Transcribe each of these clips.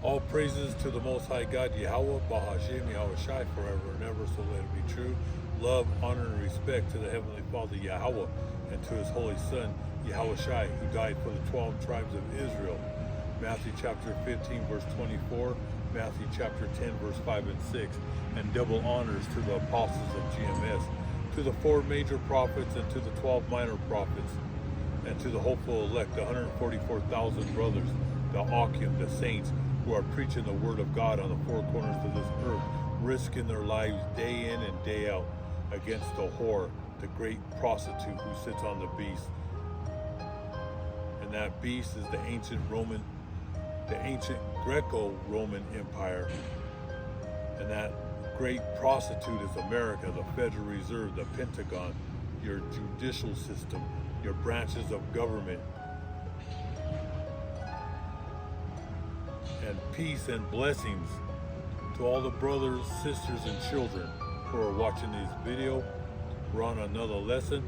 All praises to the Most High God, Yahweh, Bahashem, Yahweh Shai, forever and ever, so let it be true. Love, honor, and respect to the Heavenly Father, Yahweh, and to His Holy Son, Yahweh Shai, who died for the 12 tribes of Israel. Matthew chapter 15, verse 24, Matthew chapter 10, verse 5 and 6, and double honors to the apostles of GMS, to the 4 major prophets, and to the 12 minor prophets, and to the hopeful elect, the 144,000 brothers, the Akim, the saints, who are preaching the word of God on the 4 corners of this earth, risking their lives day in and day out against the whore, the great prostitute who sits on the beast. And that beast is the ancient Greco-Roman Empire. And that great prostitute is America, the Federal Reserve, the Pentagon, your judicial system, your branches of government. And peace and blessings to all the brothers, sisters, and children who are watching this video. We're on another lesson,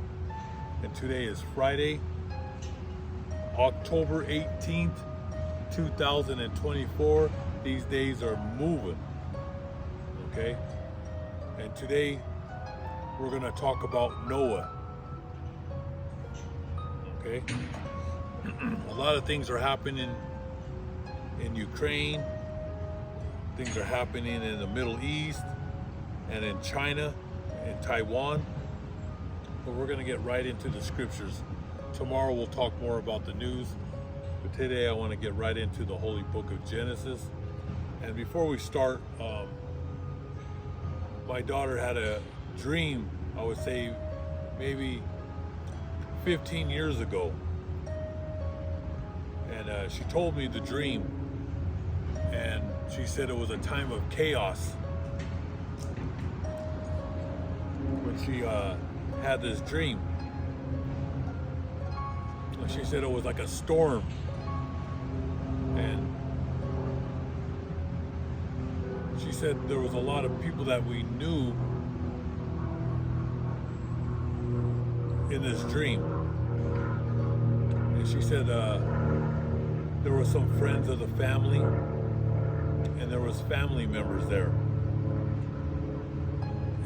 and today is Friday, October 18th, 2024. These days are moving, okay? And today we're going to talk about Noah, okay? A lot of things are happening in Ukraine, things are happening in the Middle East, and in China, in Taiwan. But we're going to get right into the scriptures. Tomorrow we'll talk more about the news, but today I want to get right into the holy book of Genesis. And before we start, my daughter had a dream, I would say maybe 15 years ago, and she told me the dream, and she said it was a time of chaos when she had this dream. She said it was like a storm, and she said there was a lot of people that we knew in this dream. And she said there were some friends of the family, and there was family members there,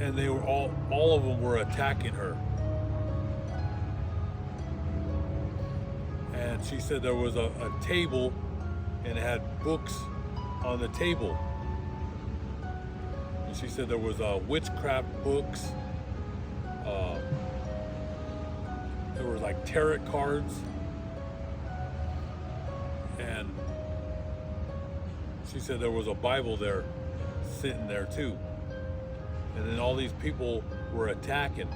and they were all of them were attacking her. And she said there was a table, and it had books on the table. And she said there was witchcraft books, there was like tarot cards, and she said there was a Bible there, sitting there too. And then all these people were attacking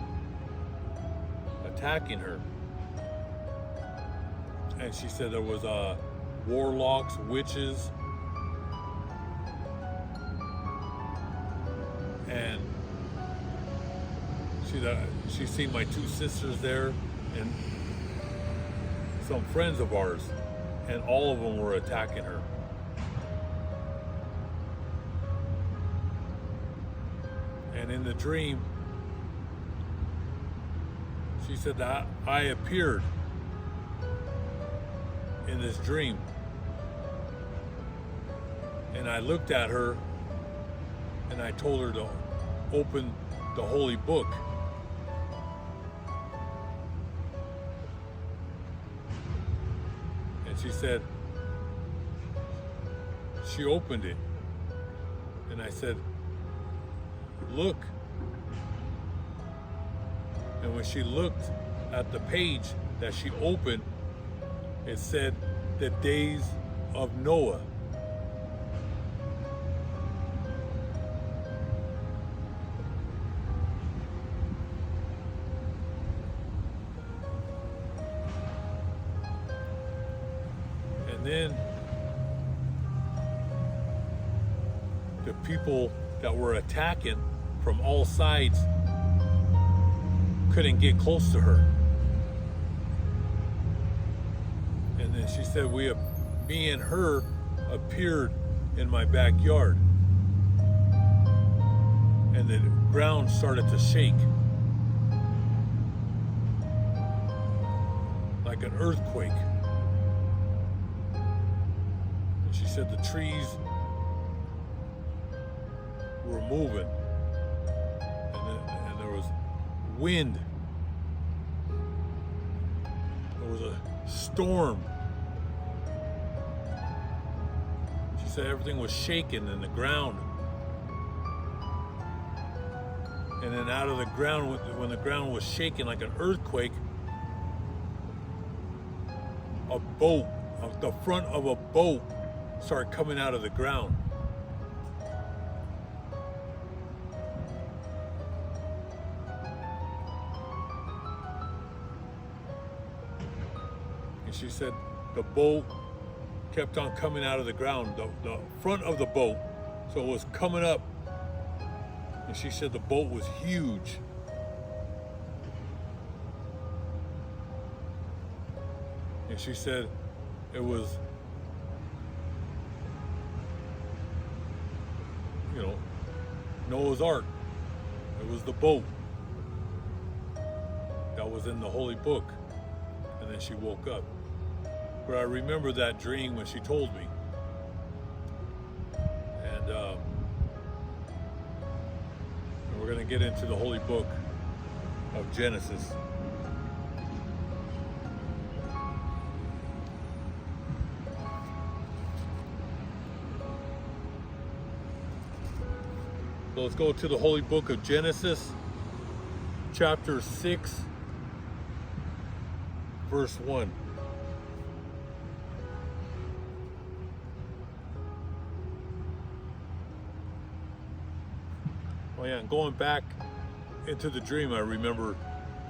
her. And she said there was warlocks, witches, and she seen my 2 sisters there and some friends of ours, and all of them were attacking her. And in the dream, she said that I appeared in this dream, and I looked at her and I told her to open the holy book. And she said she opened it, and I said, look. And when she looked at the page that she opened, it said the days of Noah. And then the people that were attacking from all sides couldn't get close to her. And then she said me and her appeared in my backyard, and the ground started to shake like an earthquake. And she said the trees were moving, and there was wind. There was a storm. She said everything was shaking in the ground. And then out of the ground, when the ground was shaking like an earthquake, a boat, the front of a boat started coming out of the ground. And she said the boat kept on coming out of the ground, the front of the boat, so it was coming up. And she said the boat was huge. And she said it was, Noah's Ark. It was the boat that was in the holy book. And then she woke up. But I remember that dream when she told me. And we're going to get into the holy book of Genesis. So let's go to the holy book of Genesis, chapter 6, verse 1. Oh yeah, and going back into the dream, I remember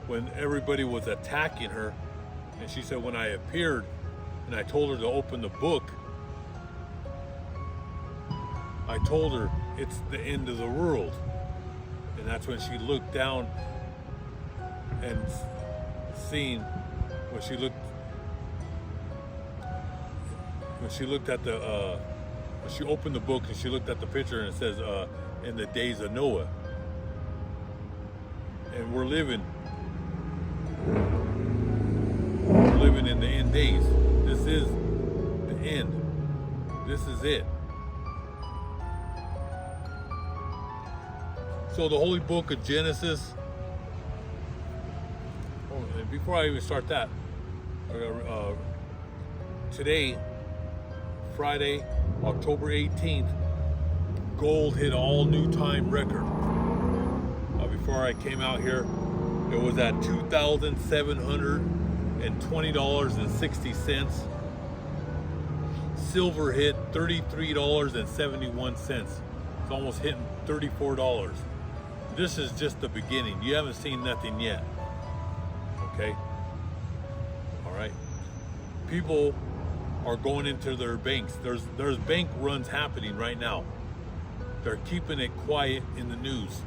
when everybody was attacking her, and she said when I appeared and I told her to open the book, I told her it's the end of the world. And that's when she looked down and seen, when she looked at the, when she opened the book and she looked at the picture and it says, in the days of Noah. And we're living in the end days. This is the end. This is it. So the holy book of Genesis. Oh, and before I even start that, today, Friday, October 18th, gold hit all new time record. Before I came out here, it was at $2,720.60. Silver hit $33.71. It's almost hitting $34. This is just the beginning. You haven't seen nothing yet. Okay? All right. People are going into their banks. There's bank runs happening right now. They're keeping it quiet in the news.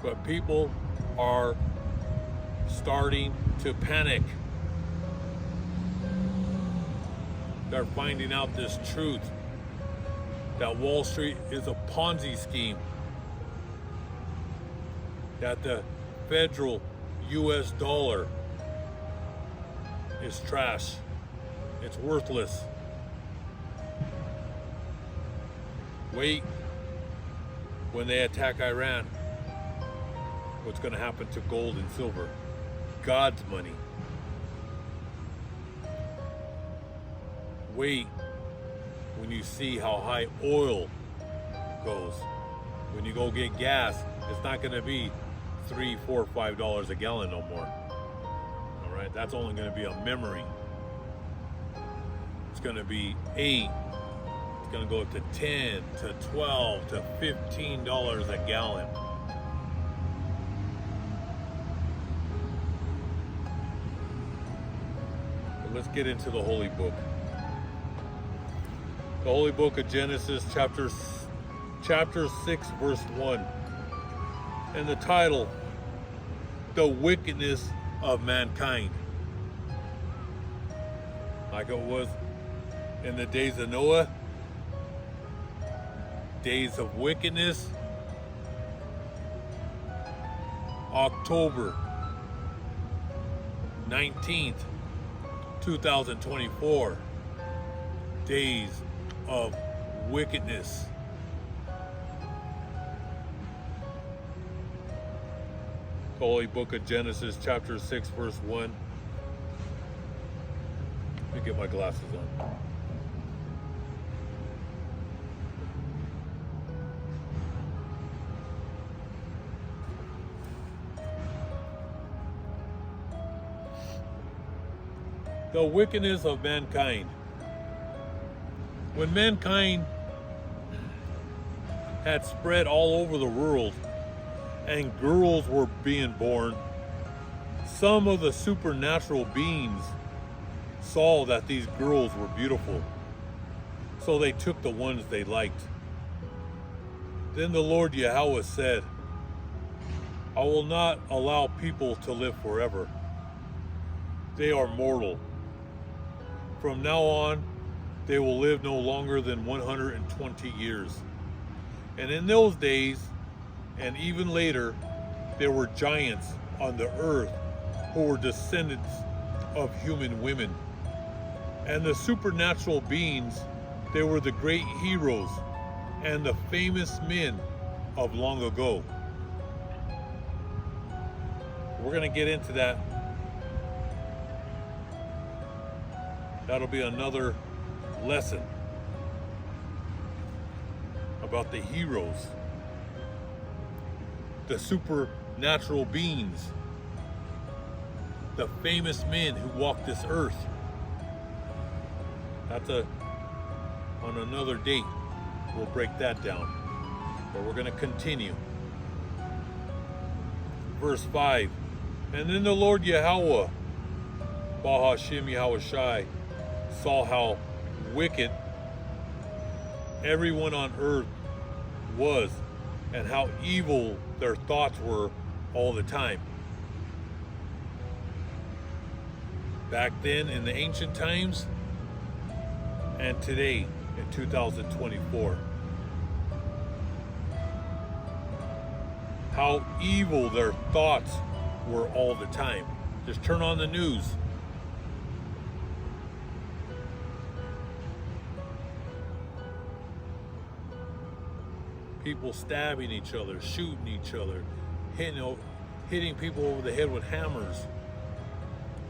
But people are starting to panic. They're finding out this truth, that Wall Street is a Ponzi scheme, that the federal US dollar is trash. It's worthless. Wait, when they attack Iran, what's going to happen to gold and silver? God's money. Wait when you see how high oil goes. When you go get gas, it's not going to be $3, $4, $5 a gallon no more. All right, that's only going to be a memory. It's going to be $8. It's going to go up to $10 to $12 to $15 a gallon. But let's get into the holy book. The holy book of Genesis, chapter 6, verse 1. And the title, The Wickedness of Mankind. Like it was in the days of Noah, days of wickedness. October 19th, 2024. Days of wickedness. The Holy Book of Genesis, chapter 6, verse 1. Let me get my glasses on. The wickedness of mankind. When mankind had spread all over the world and girls were being born, some of the supernatural beings saw that these girls were beautiful, so they took the ones they liked. Then the Lord Yahweh said, I will not allow people to live forever. They are mortal. From now on, they will live no longer than 120 years. And in those days, and even later, there were giants on the earth who were descendants of human women. And the supernatural beings, they were the great heroes and the famous men of long ago. We're going to get into that. That'll be another lesson about the heroes, the supernatural beings, the famous men who walked this earth. That's on another date. We'll break that down. But we're going to continue. Verse 5. And then the Lord Yahweh, Bahashim Yahweh Shai, saw how wicked everyone on earth was and how evil their thoughts were all the time. Back then in the ancient times and today in 2024. How evil their thoughts were all the time. Just turn on the news. People stabbing each other, shooting each other, hitting people over the head with hammers.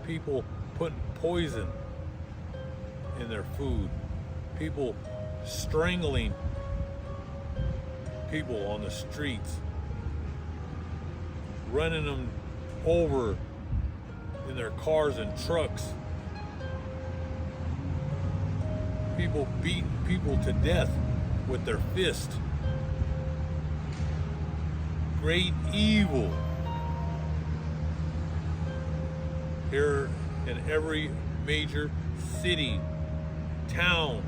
People putting poison in their food. People strangling people on the streets. Running them over in their cars and trucks. People beating people to death with their fist. Great evil here in every major city, town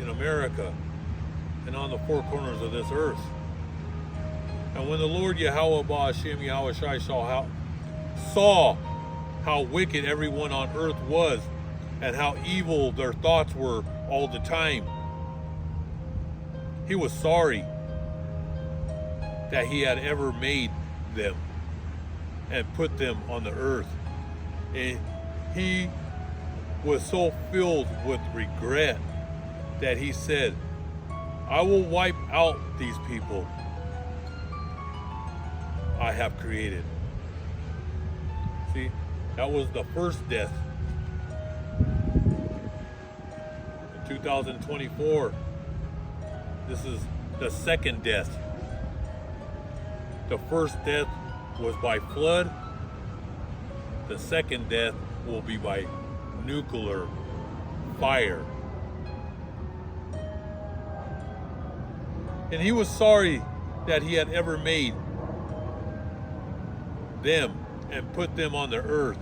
in America and on the four corners of this earth. And when the Lord Yahweh Ba'ashim Yahweh Shai saw how wicked everyone on earth was and how evil their thoughts were all the time, he was sorry that he had ever made them and put them on the earth. And he was so filled with regret that he said, I will wipe out these people I have created. See, that was the first death. In 2024, this is the second death. The first death was by flood. The second death will be by nuclear fire. And he was sorry that he had ever made them and put them on the earth.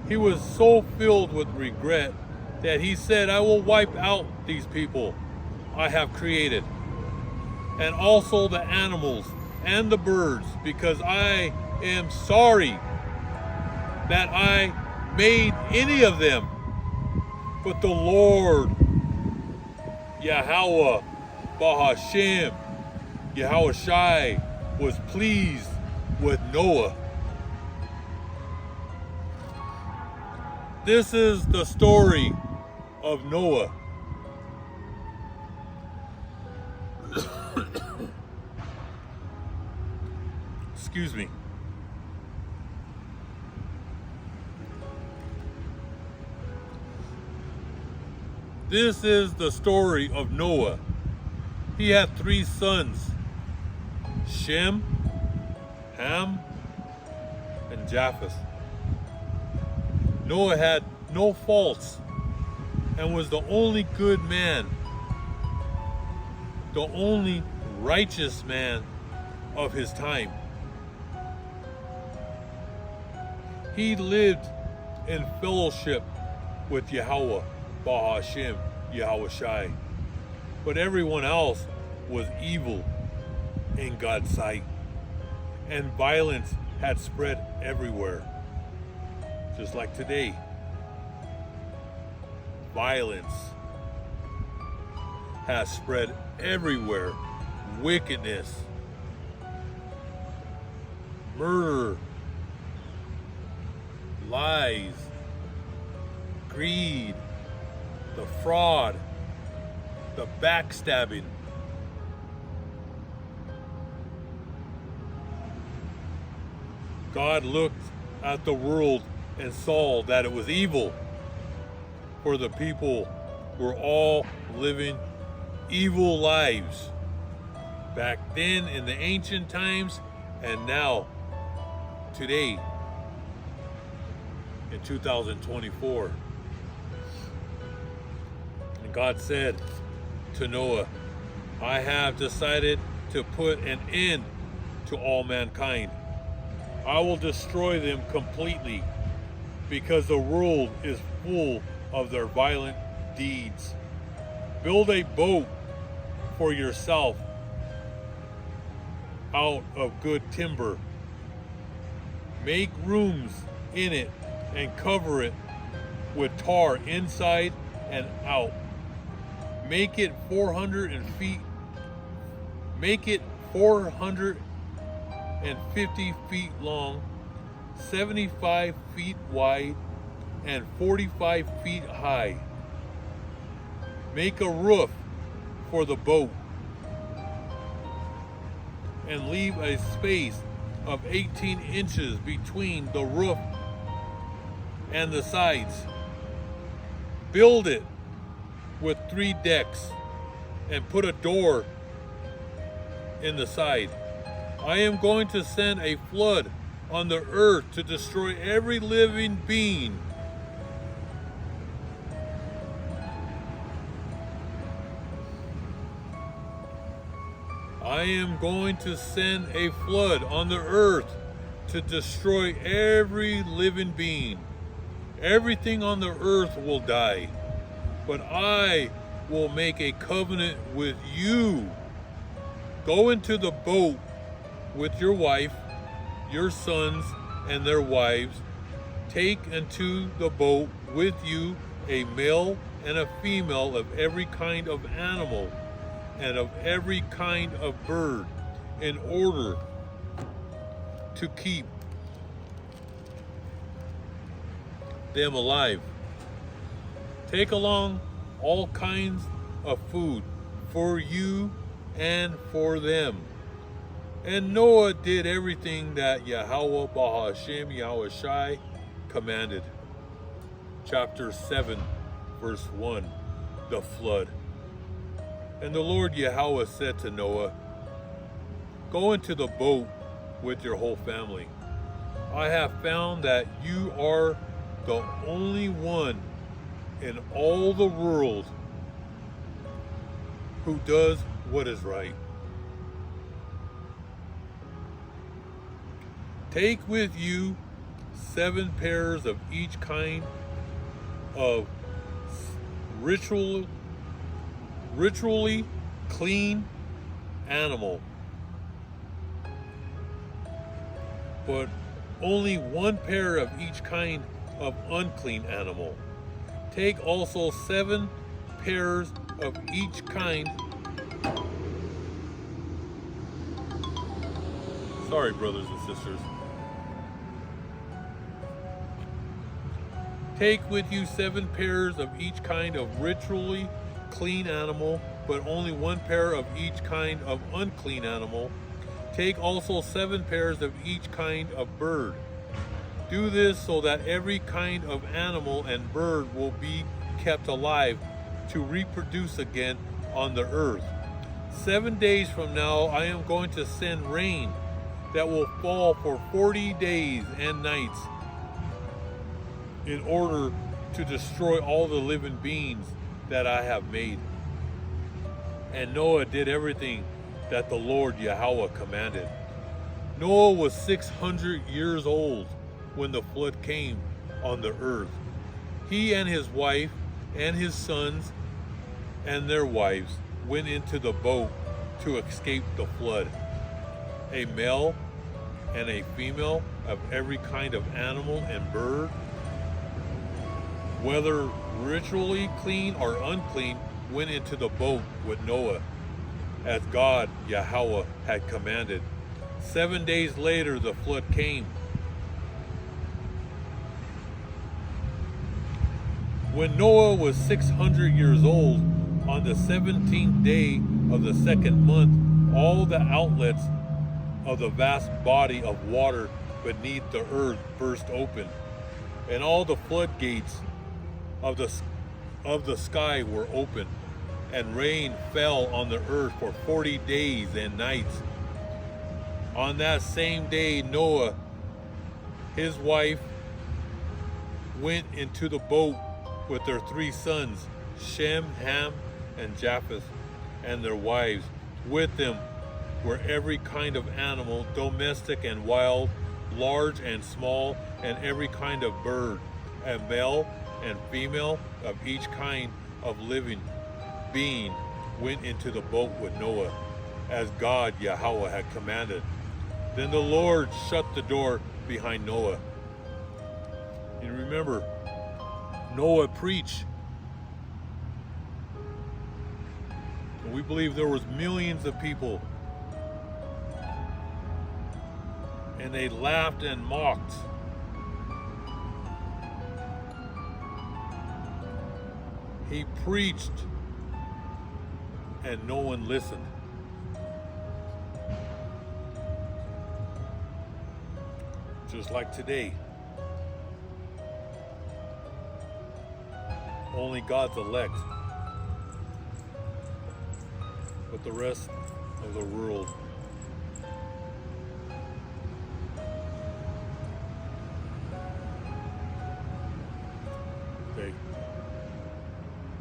He was so filled with regret that he said, I will wipe out these people I have created, and also the animals and the birds, because I am sorry that I made any of them. But the Lord Yahweh Bahashim Yahweh Shai was pleased with Noah. This is the story of Noah. Excuse me. This is the story of Noah. He had 3 sons, Shem, Ham, and Japheth. Noah had no faults and was the only good man, the only righteous man of his time. He lived in fellowship with Yahweh, Bahashem, Yahweh Shai. But everyone else was evil in God's sight. And violence had spread everywhere. Just like today. Violence has spread everywhere. Wickedness, murder, lies, greed, the fraud, the backstabbing. God looked at the world and saw that it was evil, for the people were all living evil lives back then in the ancient times, and now today in 2024. And God said to Noah, I have decided to put an end to all mankind. I will destroy them completely because the world is full of their violent deeds. Build a boat for yourself out of good timber. Make rooms in it and cover it with tar inside and out. Make it 450 feet long, 75 feet wide, and 45 feet high. Make a roof for the boat and leave a space of 18 inches between the roof and the sides. Build it with 3 decks and put a door in the side. I am going to send a flood on the earth to destroy every living being. I am going to send a flood on the earth to destroy every living being. Everything on the earth will die, but I will make a covenant with you. Go into the boat with your wife, your sons, and their wives. Take into the boat with you a male and a female of every kind of animal and of every kind of bird, in order to keep them alive. Take along all kinds of food for you and for them. And Noah did everything that Yahweh Bahashem Yahweh Shai commanded. Chapter 7, verse 1, the flood. And the Lord Yahweh said to Noah, go into the boat with your whole family. I have found that you are the only one in all the world who does what is right. Take with you 7 pairs of each kind of ritually clean animal, but only 1 pair of each kind of unclean animal. Take also 7 pairs of each kind. Sorry, brothers and sisters. Take with you 7 pairs of each kind of ritually clean animal, but only 1 pair of each kind of unclean animal. Take also 7 pairs of each kind of bird. Do this so that every kind of animal and bird will be kept alive to reproduce again on the earth. 7 days from now, I am going to send rain that will fall for 40 days and nights in order to destroy all the living beings that I have made. And Noah did everything that the Lord Yahweh commanded. Noah was 600 years old when the flood came on the earth. He and his wife and his sons and their wives went into the boat to escape the flood. A male and a female of every kind of animal and bird, whether ritually clean or unclean, went into the boat with Noah, as God Yahweh had commanded. 7 days later, the flood came. When Noah was 600 years old, on the 17th day of the second month, all the outlets of the vast body of water beneath the earth burst open, and all the floodgates of the sky were open, and rain fell on the earth for 40 days and nights. On that same day, Noah, his wife, went into the boat with their 3 sons, Shem, Ham, and Japheth, and their wives. With them were every kind of animal, domestic and wild, large and small, and every kind of bird, a male and female of each kind of living being went into the boat with Noah, as God Yahweh had commanded. Then the Lord shut the door behind Noah. And remember, Noah preached. And we believe there was millions of people. And they laughed and mocked. He preached and no one listened. Just like today. Only God's elect. But the rest of the world they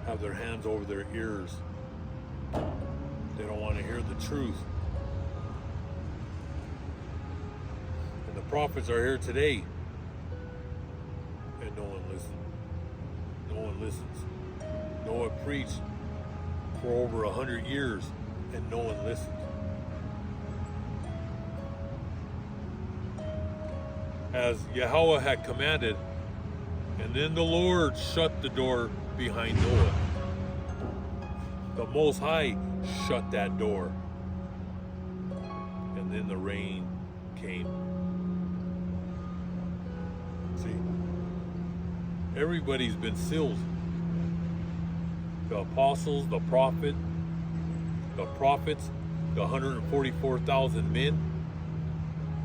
have their hands over their ears. They don't want to hear the truth. And the prophets are here today, and no one listens. No one listens. Noah preached for over 100 years, and no one listened. As Yahweh had commanded, and then the Lord shut the door behind Noah. The Most High shut that door. And then the rain came. See, everybody's been sealed. The apostles, the prophets, the 144,000 men,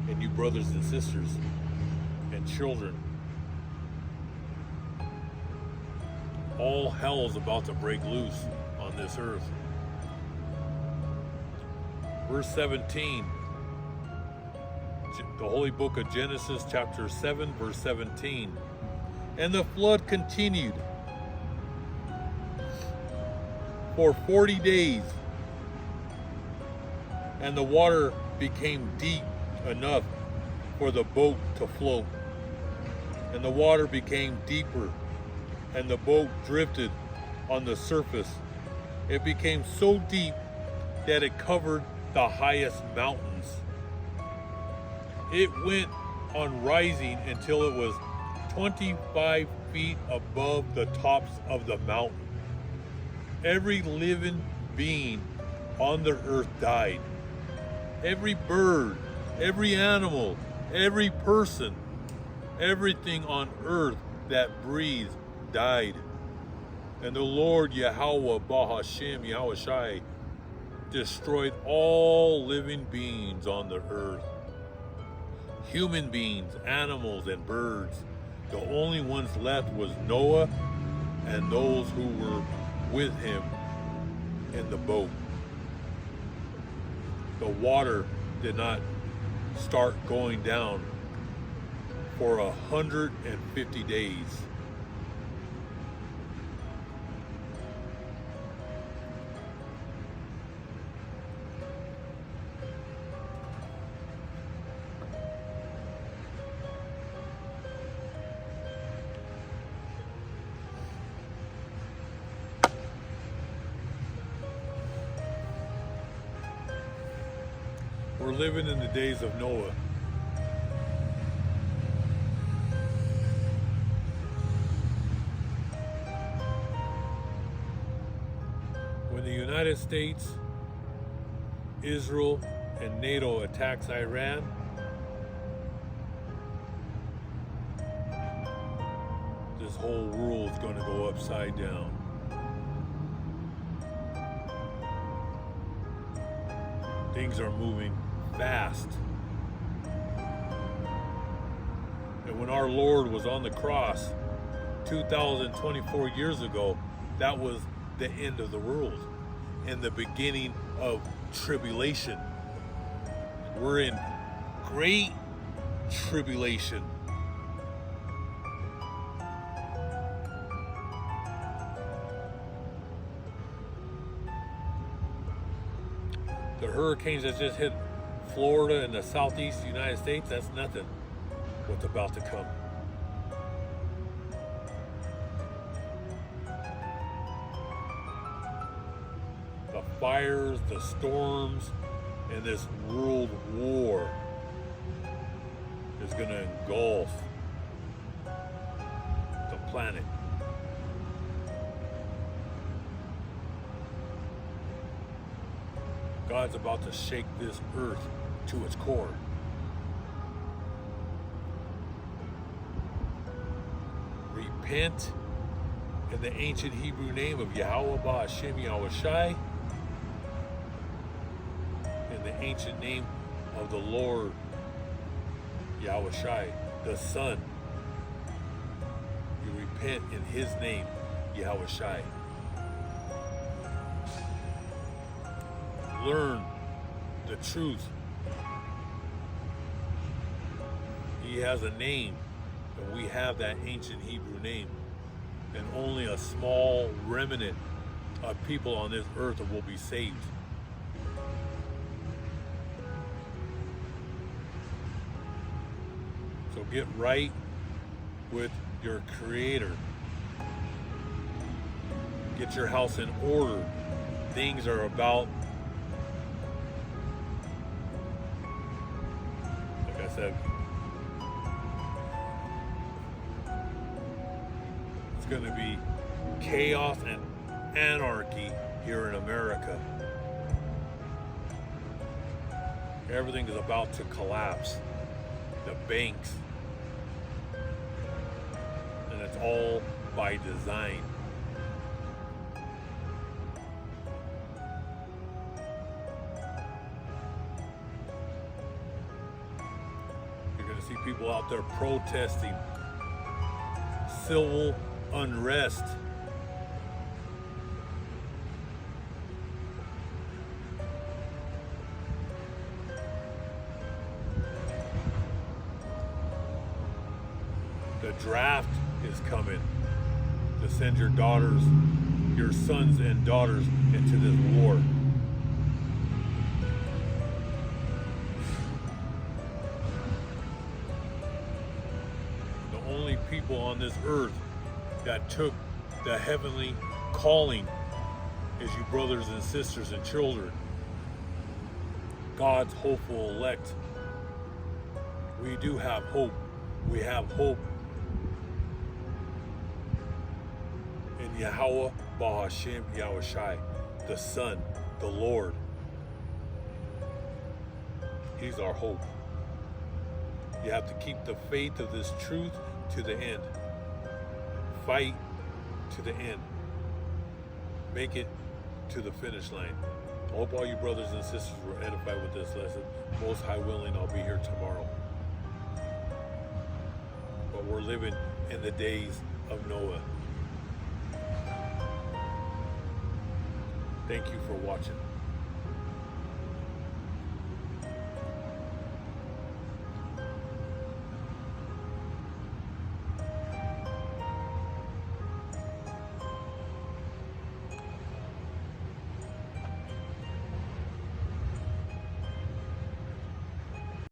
and you brothers and sisters and children. All hell is about to break loose on this earth. Verse 17, the Holy Book of Genesis, chapter 7, verse 17. And the flood continued for 40 days, and the water became deep enough for the boat to float. And the water became deeper, and the boat drifted on the surface. It became so deep that it covered the highest mountains. It went on rising until it was 25 feet above the tops of the mountain. Every living being on the earth died. Every bird, every animal, every person, everything on earth that breathed died. And the Lord Yahweh Bahashem Yahushai destroyed all living beings on the earth. Human beings, animals, and birds. The only ones left was Noah and those who were with him in the boat. The water did not start going down for 150 days. We're living in the days of Noah. When the United States, Israel, and NATO attacks Iran, this whole world is going to go upside down. Things are moving fast. And when our Lord was on the cross 2024 years ago, that was the end of the world and the beginning of tribulation. We're in great tribulation. The hurricanes that just hit Florida and the southeast United States, that's nothing what's about to come. The fires, the storms, and this world war is going to engulf the planet. God's about to shake this earth to its core. Repent in the ancient Hebrew name of Yahweh Ba'Hashem Yahweh Shai, in the ancient name of the Lord Yahweh Shai, the Son. You repent in His name, Yahweh Shai. Learn the truth. He has a name, and we have that ancient Hebrew name. And only a small remnant of people on this earth will be saved. So get right with your Creator. Get your house in order. Things are about, like I said, it's going to be chaos and anarchy here in America. Everything is about to collapse. The banks. And it's all by design. You're going to see people out there protesting. Civil unrest. The draft is coming to send your daughters, your sons and daughters into this war. The only people on this earth that took the heavenly calling is you brothers and sisters and children. God's hopeful elect. We do have hope. We have hope in Yahweh Ba'Hashem Yahweh Shai, the Son, the Lord. He's our hope. You have to keep the faith of this truth to the end. Fight to the end. Make it to the finish line. I hope all you brothers and sisters were edified with this lesson. Most High willing, I'll be here tomorrow. But we're living in the days of Noah. Thank you for watching.